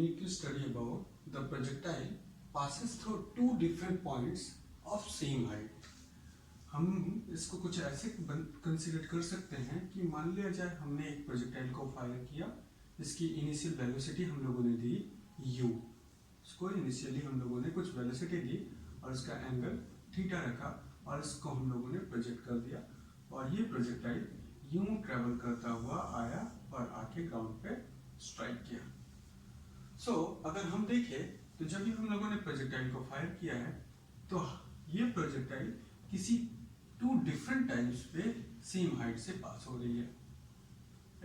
make you study about the projectile passes through two different points of same height. हम इसको कुछ ऐसे consider कर सकते हैं कि मान लिया जाए हमने एक प्रोजेक्टाइल को फायर किया, इसकी इनिशियल वेलोसिटी हम लोगों ने दी u, इसको इनिशियली हम लोगों ने कुछ वेलोसिटी दी और इसका एंगल थीटा रखा और इसको हम लोगों ने प्रोजेक्ट कर दिया और ये प्रोजेक्टाइल यूं ट्रेवल करता हुआ आया और आके ग्राउंड पे स्ट्राइक किया। सो अगर हम देखें तो जब भी हम लोगों ने प्रोजेक्टाइल को फायर किया है तो ये प्रोजेक्टाइल किसी टू डिफरेंट टाइम्स पे सेम हाइट से पास हो रही है।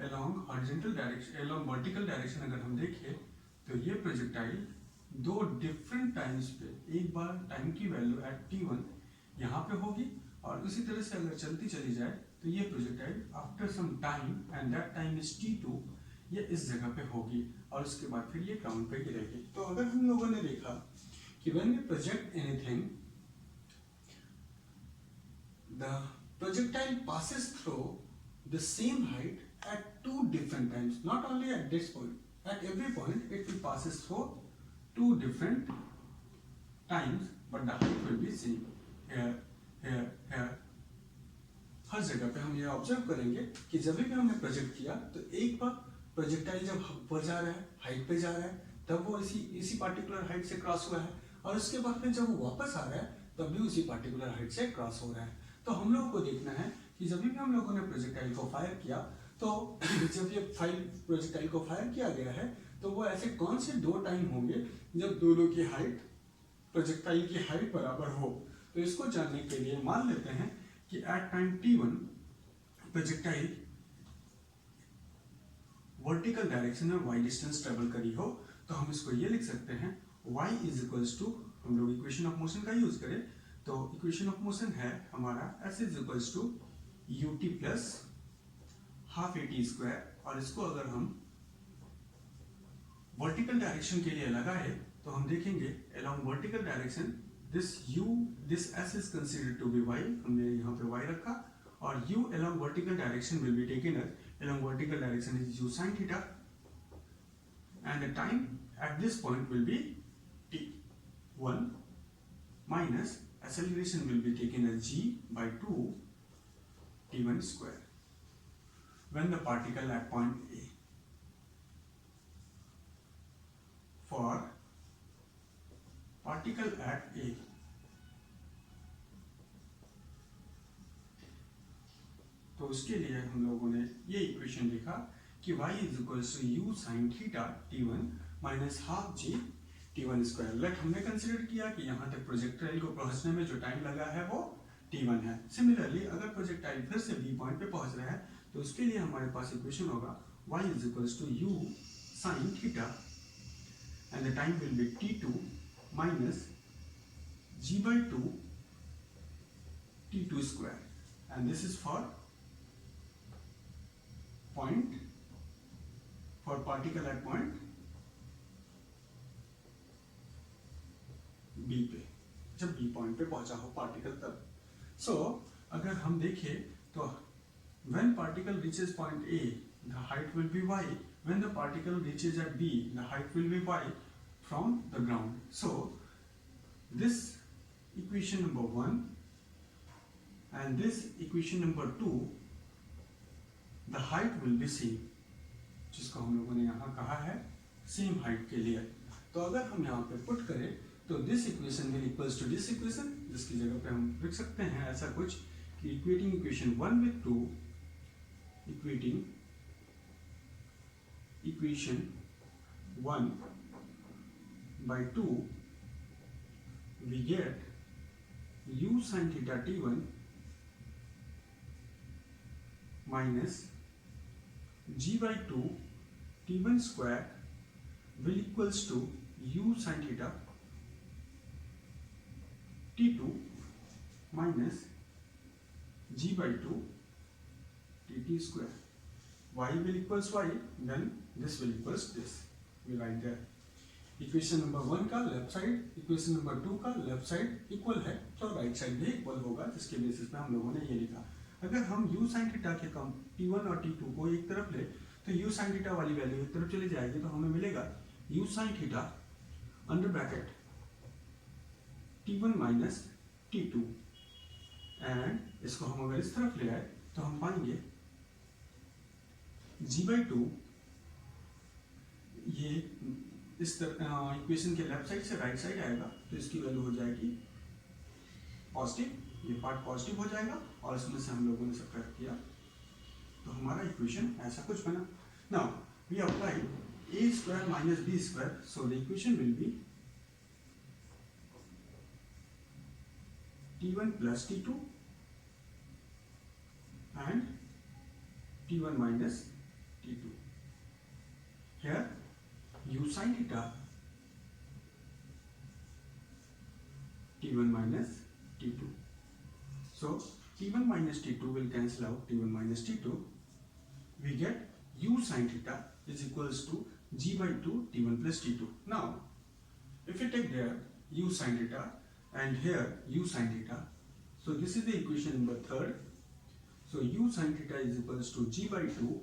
Along horizontal direction, along vertical direction अगर हम देखें तो ये प्रोजेक्टाइल दो डिफरेंट टाइम्स पे, एक बार टाइम की वैल्यू एट t1 यहाँ पे होगी और उसी तरह से अगर चलती चली जाए तो ये projectile after some time and that time is t2 ये इस जगह पे होगी और उसके बाद फिर ये ग्राउंड पे गिरेगी। तो अगर हम लोगों ने देखा कि when we project anything the projectile passes through the same height at two different times, not only at this point, at every point it will passes through two different times but the height will be same here, here, here. हर जगह पे हम ये observe करेंगे कि जब भी हमने project किया तो एक बार प्रोजेक्टाइल जब ऊपर जा रहा है, हाइट पे जा रहा है, तब वो इसी पार्टिकुलर हाइट से क्रॉस हुआ है और उसके बाद फिर जब वो वापस आ रहा है तब भी उसी पार्टिकुलर हाइट से क्रॉस हो रहा है। तो हम लोगों को देखना है कि जब भी हम लोगों ने प्रोजेक्टाइल को फायर किया तो जब ये प्रोजेक्टाइल को फायर किया गया है तो वो ऐसे कौन से दो टाइम होंगे जब दोनों की हाइट, प्रोजेक्टाइल की हाइट बराबर हो। तो इसको जानने के लिए मान लेते हैं कि at time t1 projectile vertical direction में y डिस्टेंस ट्रेवल करी हो तो हम इसको ये लिख सकते हैं y इज इक्वल्स टू, हम लोग इक्वेशन ऑफ मोशन का यूज करें तो इक्वेशन ऑफ मोशन है हमारा s is equals to ut plus half at square और इसको अगर हम वर्टिकल डायरेक्शन के लिए लगाए तो हम देखेंगे along vertical direction this s is considered to be y, हमने यहाँ पे y रखा और u along vertical direction will be taken as along vertical direction is u sin theta and the time at this point will be t1 minus acceleration will be taken as g by 2 t1 square when the particle at point A. For particle at A, तो उसके लिए हम लोगों ने ये equation लिखा कि y is equals to u sin theta t1 minus half g t1 square. Let हमने कंसिडर किया कि यहाँ तक प्रोजेक्टाइल को पहुंचने में जो टाइम लगा है वो t1 है। सिमिलरली अगर प्रोजेक्टाइल फिर से b पॉइंट पे पहुंच रहा है तो उसके लिए हमारे पास इक्वेशन होगा y is equals to u sin theta and the time will be t2 minus g by 2 t2 square and this is for particle at point B पे, जब B पॉइंट पे पहुंचा हो पार्टिकल तब। सो अगर हम देखें तो when particle reaches point A the height will be y, when the particle reaches at B the height will be y from the ground. So this equation number 1 and this equation number 2 the height will be same, जिसको हम लोगों ने यहाँ कहा है same height के लिए। तो अगर हम यहाँ पे पुट करें तो this equation will equals to this equation, जिसकी जगह पे हम लिख सकते हैं ऐसा कुछ कि equating equation 1 with 2 equating equation 1 by 2 we get u sin theta t1 minus g by 2 t1 square will equals to u sin theta t2 minus g by 2 tt square. Y will equals y, then this will equals this. We write there. Equation number 1 का left side, equation number 2 का left side equal है तो right side भी equal होगा, जिसके basis पे हम लोगों ने ये लिखा। अगर हम u sin थीटा के कम t1 और t2 को एक तरफ ले तो u sin थीटा वाली वैल्यू एक तरफ चली जाएगी तो हमें मिलेगा u sin theta under bracket t1 minus t2, and इसको हम अगर इस तरफ ले आए तो हम पाएंगे g/2, ये इस तरह इक्वेशन के लेफ्ट साइड से राइट साइड आएगा तो इसकी वैल्यू हो जाएगी पॉजिटिव, ये पार्ट पॉजिटिव हो जाएगा और इसमें से हम लोगों ने सब्ट्रैक्ट किया तो हमारा इक्वेशन ऐसा कुछ बना. Now we apply a square minus b square, so the equation will be t1 plus t2 and t1 minus t2. Here u sin theta t1 minus t2. So t1 minus t2 will cancel out t1 minus t2. We get u sin theta is equals to g/2 t1 plus t2. Now if you take there u sin theta and here u sin theta, so this is the equation number 3rd. So u sin theta is equals to g/2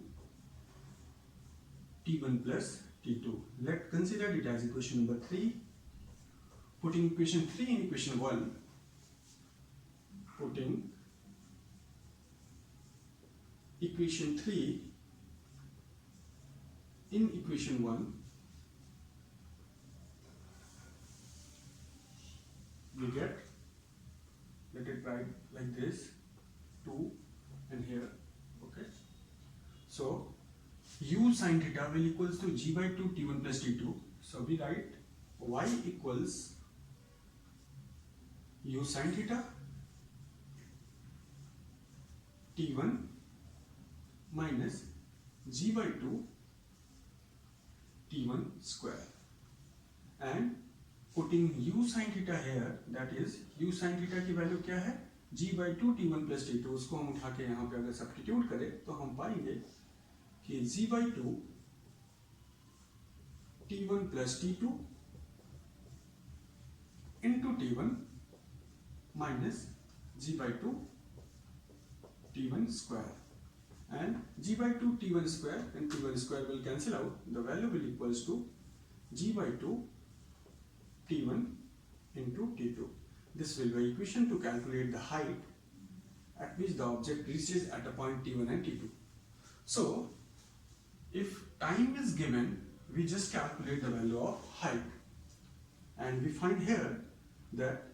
t1 plus t2. Let's consider it as equation number 3. Putting equation 3 in equation 1, putting equation 3 in equation 1, we get, let it write like this, 2 and here, okay. So u sin theta will equals to g/2 t1 plus t2. So we write y equals u sin theta t1 minus g/2 t1 square, and putting u sin theta here, that is u sin theta की value क्या है, g/2 t1 plus t2. उसको हम उठा के यहाँ पे अगर सब्स्टिट्यूट करें तो हम पाएंगे कि g/2 t1 plus t2 into t1 minus g/2 t1 square, and g/2 t1 square and t1 square will cancel out. The value will equals to g/2 t1 into t2. This will be equation to calculate the height at which the object reaches at a point t1 and t2. So if time is given, we just calculate the value of height, and we find here that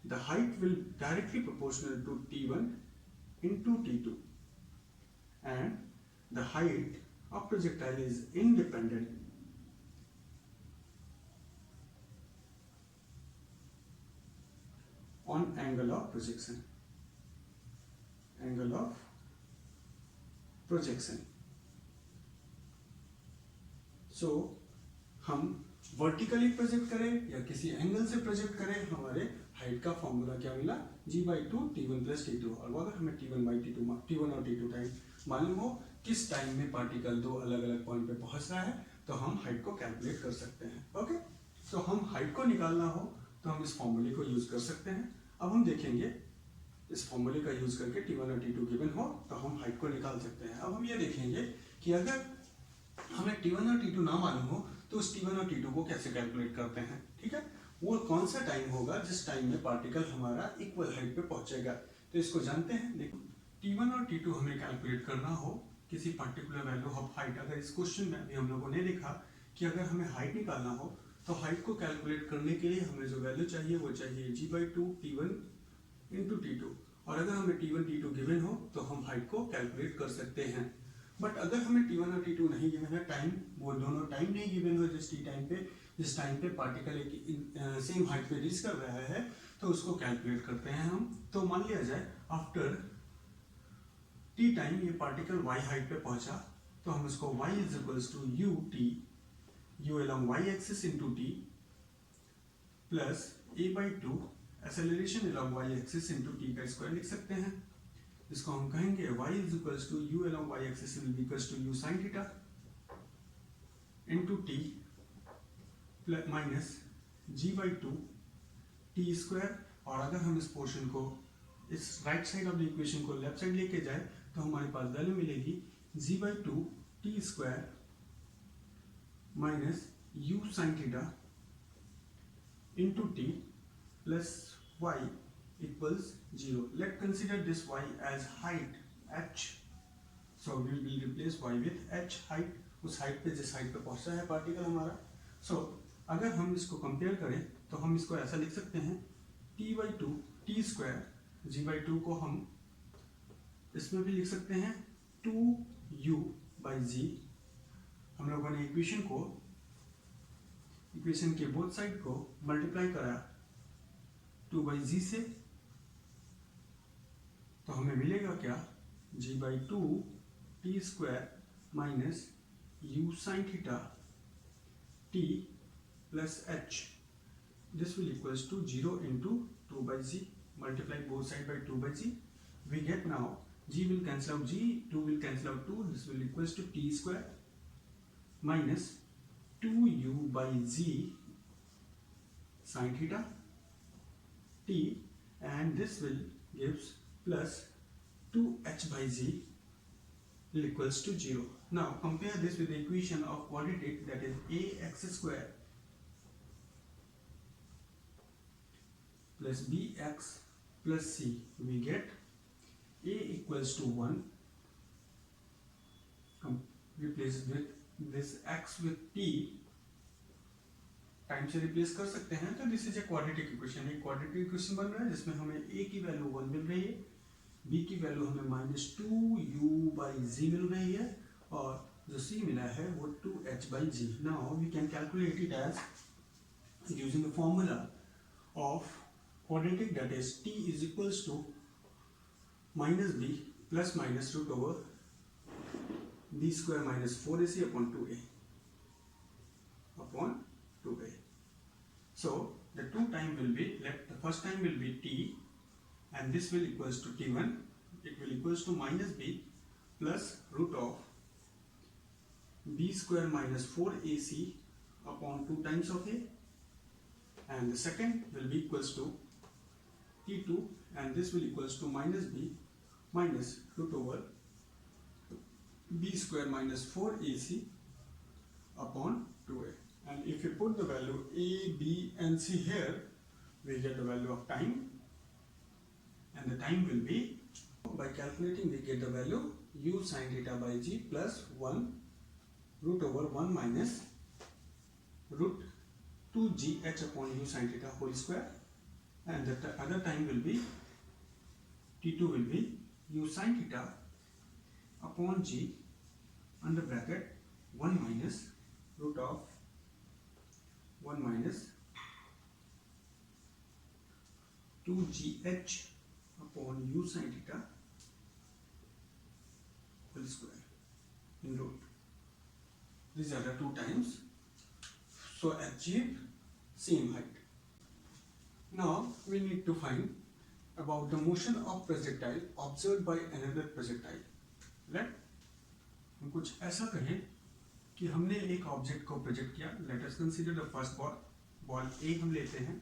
the height will directly proportional to t1 into t2, and the height of projectile is independent on angle of projection. Angle of projection. So हम vertically project करें या किसी angle से project करें, हमारे height का formula क्या मिला, g/2 t1 plus t2. और वो अगर हमें t1 और t2 टाइम मालूम हो किस टाइम में पार्टिकल दो अलग अलग पॉइंट पे पहुंच रहा है, तो हम हाइट को कैलकुलेट कर सकते हैं. ओके, तो हम हाइट को निकालना हो तो हम इस फॉर्मूले को यूज कर सकते हैं. अब हम देखेंगे इस फॉर्मूले का यूज करके t1 और t2 गिवन हो तो हम हाइट को निकाल सकते हैं. अब हम ये देखेंगे कि अगर हमें t1 और t2 ना मालूम हो तो उस t1 और t2 को कैसे कैलकुलेट करते हैं. ठीक है, वो कौन सा टाइम होगा जिस टाइम में पार्टिकल हमारा इक्वल हाइट पे पहुंचेगा, तो इसको जानते हैं. देखो t1 और t2 हमें कैलकुलेट करना हो किसी पर्टिकुलर वैल्यू ऑफ हाइट. अगर इस क्वेश्चन में भी हम लोगों ने देखा कि अगर हमें हाइट निकालना हो तो हाइट को कैलकुलेट करने के लिए हमें जो वैल्यू चाहिए वो चाहिए g/2 t1 into t2. और अगर हमें t1 t2 गिवन हो तो हम हाइट को कैलकुलेट कर सकते हैं. बट अगर हमें t1 और t2 नहीं गिवन है, टाइम वो दोनों टाइम नहीं गिवन हो, जिस टाइम पे पार्टिकल एक सेम हाइट पे रीच कर रहा है, तो उसको कैलकुलेट करते हैं हम. तो मान लिया जाए आफ्टर t टाइम ये पार्टिकल y हाइट पे पहुंचा, तो हम इसको y is equals to u along y axis into t plus a/2 acceleration along y axis into t का स्क्वायर लिख सकते हैं. इसको हम कहेंगे y is equals to u along y axis will be equals to u sin theta into t plus minus g/2 t square. और अगर हम इस पोर्शन को इस right side of the equation को लेफ्ट साइड लेके जाए तो हमारे पास वैल्यू मिलेगी g/2 t square minus u sin theta into t plus y equals 0. Let's consider this y as height h. So we will replace y with h height. उस height पे जिस height पे पहुंचा है पार्टिकल हमारा. So अगर हम इसको कंपेयर करें तो हम इसको ऐसा लिख सकते हैं t/2 t स्क्वायर g/2 को हम इसमें भी लिख सकते हैं 2u/g. हम लोगों ने इक्वेशन के बोथ साइड को मल्टीप्लाई करा 2/g से, तो हमें मिलेगा क्या, g/2 t square minus u sin theta t plus h. This will equals to 0 into 2/g. Multiply both side by 2/g. We get now g will cancel out g, 2 will cancel out 2. This will equals to t square minus 2u/g sin theta t, and this will gives plus 2h/g will equals to 0. Now compare this with the equation of quadratic, that is ax square plus bx plus c. We get a equals to 1. Replace with this x with t, time से replace कर सकते हैं. तो this is a quadratic equation. एक quadratic equation बन रहा है जिसमें हमें a की वैल्यू 1 मिल रही है, b की वैल्यू हमें -2u/g मिल रही है, और जो c मिला है वो 2h/g. Now we can calculate it as using the formula of quadratic, that is t is equals to -b plus minus root over b square minus 4ac upon 2a upon 2a. So the two time will be, the first time will be t, and this will equals to t1. It will equals to -b plus root of b square minus 4ac upon 2 times of a, and the second will be equals to t2, and this will equals to -b minus root over b square minus 4ac upon 2a. And if you put the value a, b and c here, we get the value of time, and the time will be, by calculating we get the value u sin theta by g plus 1 root over 1 minus root 2gh upon u sin theta whole square, and the other time will be t2 will be u sin theta upon g under bracket 1 minus root of 1 minus 2gh upon u sin theta whole square in root. These are the two times, so achieve same height. Now we need to find about the motion of projectile observed by another projectile. Let हम कुछ ऐसा कहें कि हमने एक object को project किया. Let us consider the first ball A हम लेते हैं,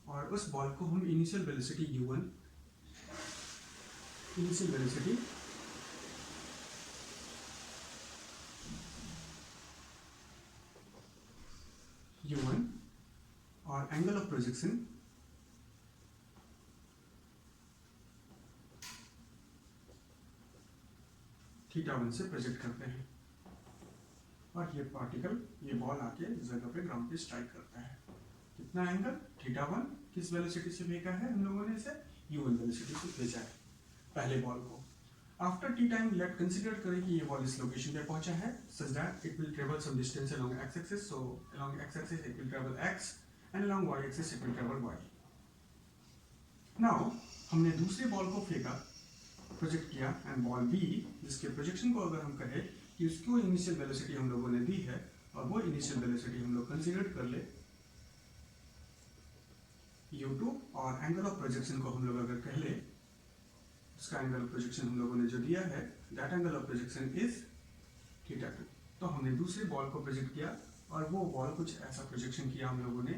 और उस बॉल को हम initial velocity u1, initial velocity u1 और एंगल ऑफ प्रोजेक्शन θ1 से प्रोजेक्ट करते हैं, और ये पार्टिकल, ये बॉल आके इस जगह पे ग्राउंड पे स्ट्राइक करता है. कितना एंगल, θ1. किस वेलोसिटी से भेजा है हम लोगों ने इसे, u1 वेलोसिटी से भेजा है पहले बॉल को. After T time let consider करें कि ये बॉल इस लोकेशन पे पहुंचा है, such that it will travel some distance along X axis. So along X axis it will travel x, and along y axis it will travel y. Now हमने दूसरे ball को फेंका, प्रोजेक्ट किया, and ball B, जिसके projection को अगर हम कहें कि उसको इनिशियल वेलोसिटी हम लोगों ने दी है, और वो इनिशियल वेलोसिटी हम लोग कंसीडर कर ले u2, और एंगल ऑफ प्रोजेक्शन को हम लोग अगर कह ले, उसका एंगल ऑफ प्रोजेक्शन हम लोगों ने जो दिया है, that angle of projection is θ2. तो हमने दूसरे बॉल को प्रोजेक्ट किया, और वो बॉल कुछ ऐसा प्रोजेक्शन किया हम लोगों ने,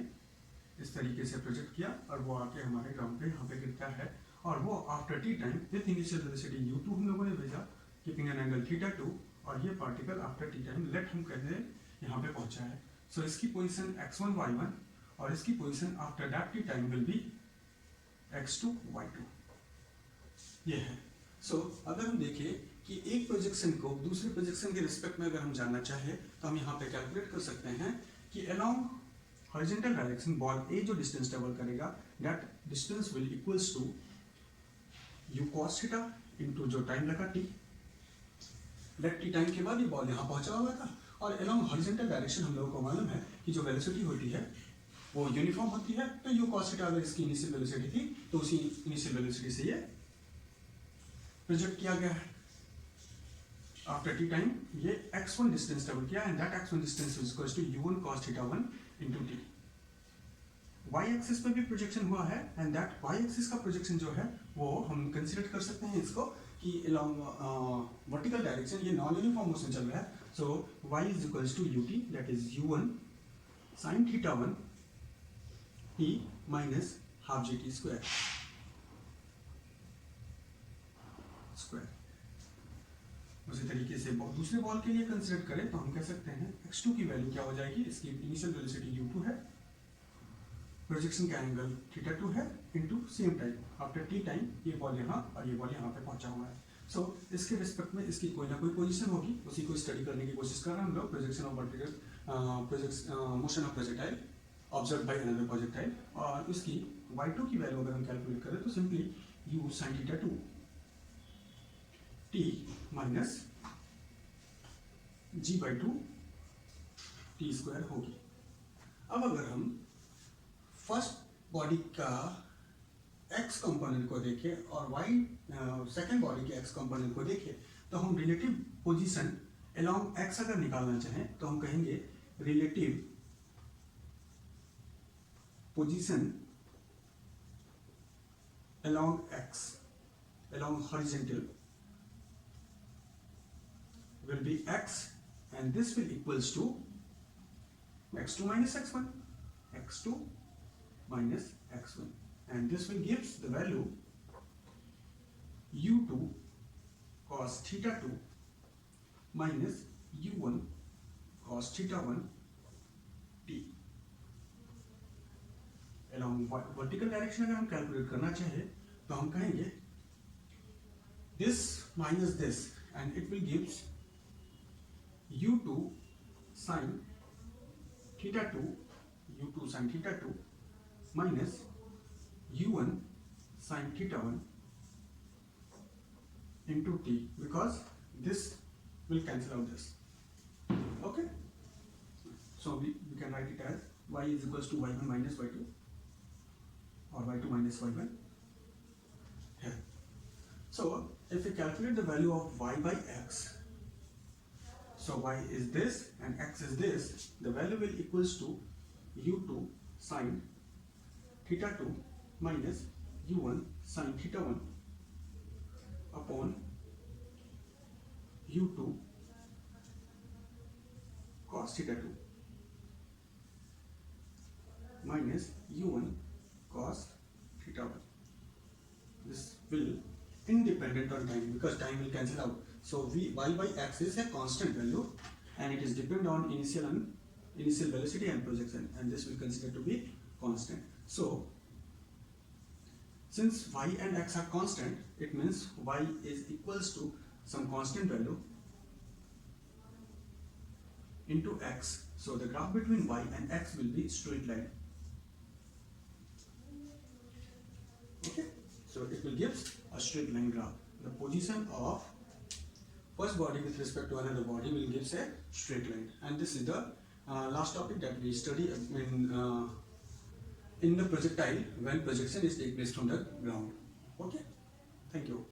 इस तरीके से प्रोजेक्ट किया, और वो आके हमारे ग्राउंड पे यहाँ पे गिरता है, और वो after T time with initial velocity u2 हम लोगों ने भेजा, कीपिंग एन एंगल θ2, और ये particle after T time, let हम कहते हैं यहाँ पे पहुंचा है. सो इसकी पोजीशन x1 y1 और इसकी position after that T time will B x2 y2. ये है. सो अगर हम देखें कि एक प्रोजेक्शन को दूसरे प्रोजेक्शन के रिस्पेक्ट में अगर हम जानना चाहे तो हम यहाँ पे कैलकुलेट कर सकते हैं कि along horizontal direction ball A जो डिस्टेंस ट्रेवल करेगा that distance will equals to u cos theta into जो टाइम लगा t. दैट टी टाइम के बाद ये बॉल यहाँ पहुंचा हुआ था और अलोंग हॉरिजॉन्टल डायरेक्शन हम लोगों को मालूम है कि जो वेलोसिटी होती है वो यूनिफॉर्म होती है. तो u cos थीटा अगर इसकी इनिशियल वेलोसिटी थी तो उसी इनिशियल वेलोसिटी से ये प्रोजेक्ट किया गया है. आफ्टर टी टाइम ये x1 डिस्टेंस ट्रेवल किया and that x1 distance is equals to u1 cos theta 1 into t. y axis पे भी प्रोजेक्शन हुआ है एंड दैट y एक्सिस का प्रोजेक्शन जो है वो हम कंसीडर कर सकते हैं इसको कि अलोंग वर्टिकल डायरेक्शन ये नॉन यूनिफॉर्म मोशन चल रहा है. So y is equals to ut that is u1 sin theta 1 t minus half gt square. उसी तरीके से दूसरे बॉल के लिए कंसीडर करें तो हम कह सकते हैं x2 की वैल्यू क्या हो जाएगी. इसकी इनिशियल वेलोसिटी u2 है, प्रोजेक्शन का एंगल थीटा 2 है into same time after T time ये बॉल यहाँ और ये बॉल यहाँ पे पहुंचा हुआ है. सो इसके रिस्पेक्ट में इसकी कोई ना कोई पोजीशन होगी, उसी को स्टडी करने की कोशिश कर रहे हैं हम लोग. Projection of vertical motion of projectile observe by another projectile और उसकी y2 की वैल्यू अगर हम कैलकुलेट करें तो simply u sin theta 2 t minus g/2 t square होगी. अब अगर हम फर्स्ट बॉडी का x कंपोनेंट को देखें और सेकेंड बॉडी के x कंपोनेंट को देखें तो हम रिलेटिव पोजीशन अलोंग x अगर निकालना चाहें तो हम कहेंगे relative position along x along horizontal will be x and this will equals to x2 minus x1, x2 minus x1 and this will gives the value u2 cos theta 2 minus u1 cos theta 1 t. along vertical direction अगर हम calculate करना चाहे तो हम कहेंगे this minus this and it will gives u2 sin theta 2 minus u1 sin theta 1 into t because this will cancel out this. Okay, so we can write it as y is equals to y1 minus y2 or y2 minus y1 here. So if we calculate the value of y by x, so y is this and x is this, the value will equals to u2 sin theta 2 minus u1 sin theta 1 upon u2 cos theta 2 minus u1 cos theta 1. This will independent on time because time will cancel out. So y by x is a constant value and it is depend on initial velocity and projection and this will consider to be constant. So since y and x are constant, it means y is equals to some constant value into x. So the graph between y and x will be straight line. Okay, so it will give a straight line graph. The position of first body with respect to another body will give a straight line, and this is the last topic that we study in the projectile when projection is take place from the ground. Okay, thank you.